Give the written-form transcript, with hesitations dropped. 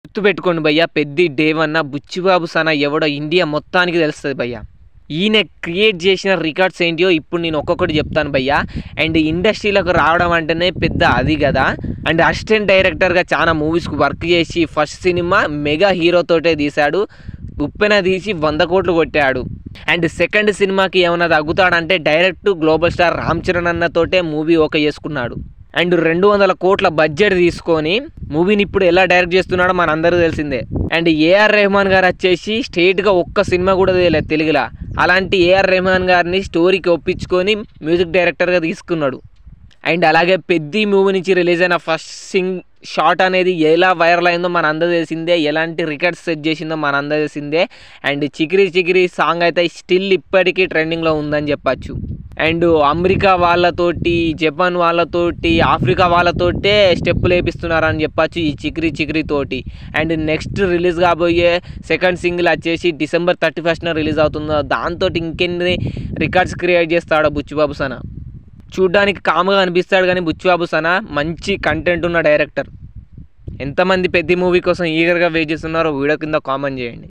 గుర్తుపెట్టుకోండి భయ్యా, పెద్ది దేవన్న బుచ్చిబాబు సన ఎవడో ఇండియా మొత్తానికి తెలుస్తుంది భయ్యా. ఈయన క్రియేట్ చేసిన రికార్డ్స్ ఏంటియో ఇప్పుడు నేను ఒక్కొక్కటి చెప్తాను భయ్యా. అండ్ ఇండస్ట్రీలోకి రావడం అంటేనే పెద్ద అది కదా. అండ్ అసిస్టెంట్ డైరెక్టర్గా చాలా మూవీస్కి వర్క్ చేసి ఫస్ట్ సినిమా మెగా హీరోతోటే తీశాడు. ఉప్పెన తీసి 100 కోట్లు కొట్టాడు. అండ్ సెకండ్ సినిమాకి ఏమైనా తగ్గుతాడంటే direct global star Ram Charan అన్నతోటే మూవీ ఓకే చేసుకున్నాడు. అండ్ 200 కోట్ల బడ్జెట్ తీసుకొని మూవీని ఇప్పుడు ఎలా డైరెక్ట్ చేస్తున్నాడో మన అందరూ తెలిసిందే. అండ్ ఏఆర్ రెహమాన్ గారు వచ్చేసి స్ట్రేట్గా ఒక్క సినిమా కూడా తెలియలేదు తెలుగులో. అలాంటి ఏఆర్ రెహమాన్ గారిని స్టోరీకి ఒప్పించుకొని మ్యూజిక్ డైరెక్టర్గా తీసుకున్నాడు. అండ్ అలాగే పెద్ది మూవీ నుంచి రిలీజ్ అయిన ఫస్ట్ షాట్ అనేది ఎలా వైరల్ అయిందో మన అందరూ తెలిసిందే. ఎలాంటి రికార్డ్స్ సెట్ చేసిందో మన అందరూ తెలిసిందే. అండ్ చికిరి చికిరి సాంగ్ అయితే స్టిల్ ఇప్పటికీ ట్రెండింగ్లో ఉందని చెప్పచ్చు. అండ్ అమెరికా వాళ్ళతోటి, జపాన్ వాళ్ళతోటి, ఆఫ్రికా వాళ్ళతోటే స్టెప్పులు వేపిస్తున్నారని చెప్పచ్చు ఈ చికిరి చికిరి తోటి. అండ్ నెక్స్ట్ రిలీజ్ కాబోయే సెకండ్ సింగిల్ వచ్చేసి December 31st రిలీజ్ అవుతుందో దాంతో ఇంకెన్ని రికార్డ్స్ క్రియేట్ చేస్తాడో బుచ్చిబాబు సన. చూడ్డానికి కామ్గా అనిపిస్తాడు కానీ బుచ్చిబాబు సన మంచి కంటెంట్ ఉన్న డైరెక్టర్. ఎంతమంది పెద్ద మూవీ కోసం ఈగర్గా వెయిట్ చేస్తున్నారో వీడియో కింద కామెంట్ చేయండి.